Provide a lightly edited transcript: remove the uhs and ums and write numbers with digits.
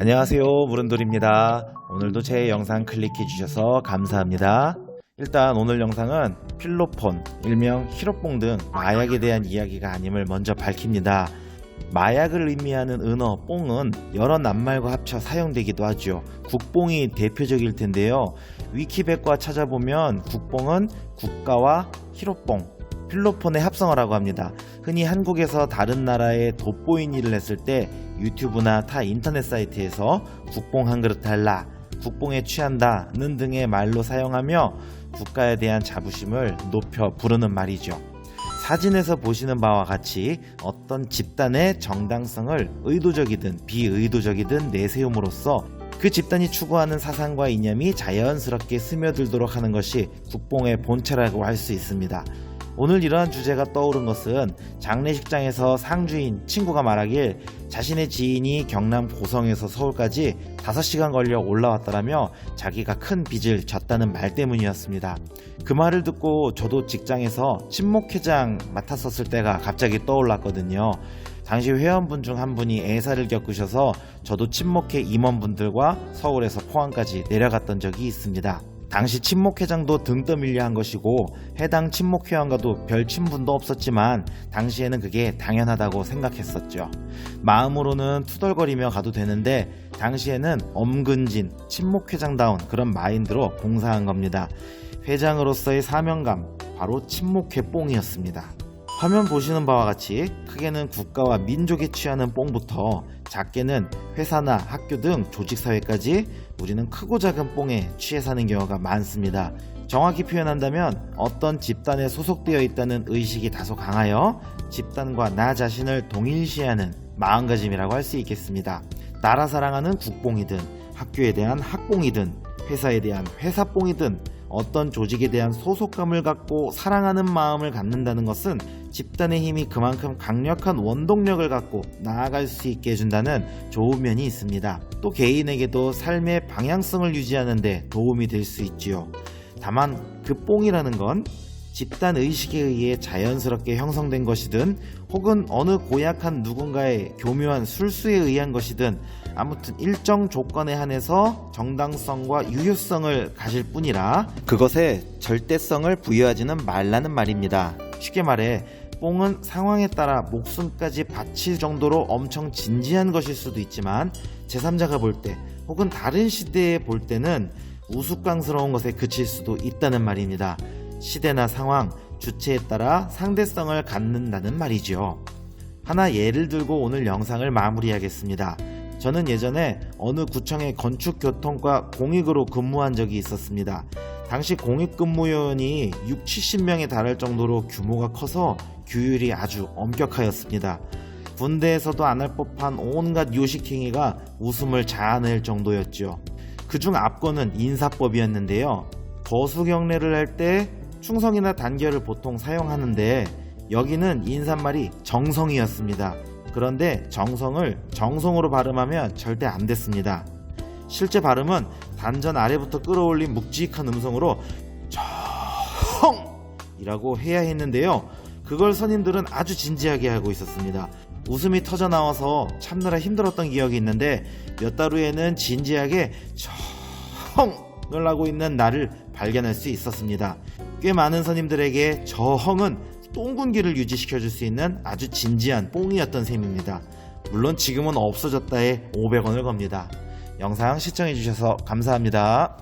안녕하세요, 무른돌입니다. 오늘도 제 영상 클릭해 주셔서 감사합니다. 일단 오늘 영상은 필로폰, 일명 히로뽕 등 마약에 대한 이야기가 아님을 먼저 밝힙니다. 마약을 의미하는 은어 뽕은 여러 낱말과 합쳐 사용되기도 하죠. 국뽕이 대표적일 텐데요. 위키백과 찾아보면 국뽕은 국가와 히로뽕, 필로폰의 합성어라고 합니다. 흔히 한국에서 다른 나라에 돋보인 일을 했을 때 유튜브나 타 인터넷 사이트에서 국뽕 한 그릇 달라, 국뽕에 취한다는 등의 말로 사용하며 국가에 대한 자부심을 높여 부르는 말이죠. 사진에서 보시는 바와 같이 어떤 집단의 정당성을 의도적이든 비의도적이든 내세움으로써 그 집단이 추구하는 사상과 이념이 자연스럽게 스며들도록 하는 것이 국뽕의 본체라고 할 수 있습니다. 오늘 이러한 주제가 떠오른 것은 장례식장에서 상주인 친구가 말하길 자신의 지인이 경남 고성에서 서울까지 5시간 걸려 올라왔다라며 자기가 큰 빚을 졌다는 말 때문이었습니다. 그 말을 듣고 저도 직장에서 친목회장 맡았었을 때가 갑자기 떠올랐거든요. 당시 회원분 중 한 분이 애사를 겪으셔서 저도 친목회 임원분들과 서울에서 포항까지 내려갔던 적이 있습니다. 당시 친목회장도 등 떠밀려 한 것이고 해당 친목회원과도 별 친분도 없었지만 당시에는 그게 당연하다고 생각했었죠. 마음으로는 투덜거리며 가도 되는데 당시에는 엄근진 친목회장다운 그런 마인드로 봉사한 겁니다. 회장으로서의 사명감, 바로 친목회 뽕이었습니다. 화면 보시는 바와 같이 크게는 국가와 민족에 취하는 뽕부터 작게는 회사나 학교 등 조직사회까지 우리는 크고 작은 뽕에 취해 사는 경우가 많습니다. 정확히 표현한다면 어떤 집단에 소속되어 있다는 의식이 다소 강하여 집단과 나 자신을 동일시하는 마음가짐이라고 할 수 있겠습니다. 나라 사랑하는 국뽕이든 학교에 대한 학뽕이든 회사에 대한 회사뽕이든 어떤 조직에 대한 소속감을 갖고 사랑하는 마음을 갖는다는 것은 집단의 힘이 그만큼 강력한 원동력을 갖고 나아갈 수 있게 해준다는 좋은 면이 있습니다. 또 개인에게도 삶의 방향성을 유지하는 데 도움이 될 수 있지요. 다만 그 뽕이라는 건 집단 의식에 의해 자연스럽게 형성된 것이든 혹은 어느 고약한 누군가의 교묘한 술수에 의한 것이든 아무튼 일정 조건에 한해서 정당성과 유효성을 가질 뿐이라 그것에 절대성을 부여하지는 말라는 말입니다. 쉽게 말해 뽕은 상황에 따라 목숨까지 바칠 정도로 엄청 진지한 것일 수도 있지만 제3자가 볼 때 혹은 다른 시대에 볼 때는 우스꽝스러운 것에 그칠 수도 있다는 말입니다. 시대나 상황, 주체에 따라 상대성을 갖는다는 말이죠. 하나 예를 들고 오늘 영상을 마무리하겠습니다. 저는 예전에 어느 구청의 건축교통과 공익으로 근무한 적이 있었습니다. 당시 공익근무요원이 60-70명에 달할 정도로 규모가 커서 규율이 아주 엄격하였습니다. 군대에서도 안 할 법한 온갖 요식행위가 웃음을 자아낼 정도였죠. 그중 앞권은 인사법이었는데요. 거수경례를 할 때 충성이나 단결을 보통 사용하는데 여기는 인사말이 정성이었습니다. 그런데 정성을 정성으로 발음하면 절대 안 됐습니다. 실제 발음은 단전 아래부터 끌어올린 묵직한 음성으로 정이라고 해야 했는데요. 그걸 선임들은 아주 진지하게 하고 있었습니다. 웃음이 터져 나와서 참느라 힘들었던 기억이 있는데 몇 달 후에는 진지하게 정을 하고 있는 나를 발견할 수 있었습니다. 꽤 많은 선임들에게 저흥은 똥군기를 유지시켜줄 수 있는 아주 진지한 뽕이었던 셈입니다. 물론 지금은 없어졌다에 500원을 겁니다. 영상 시청해주셔서 감사합니다.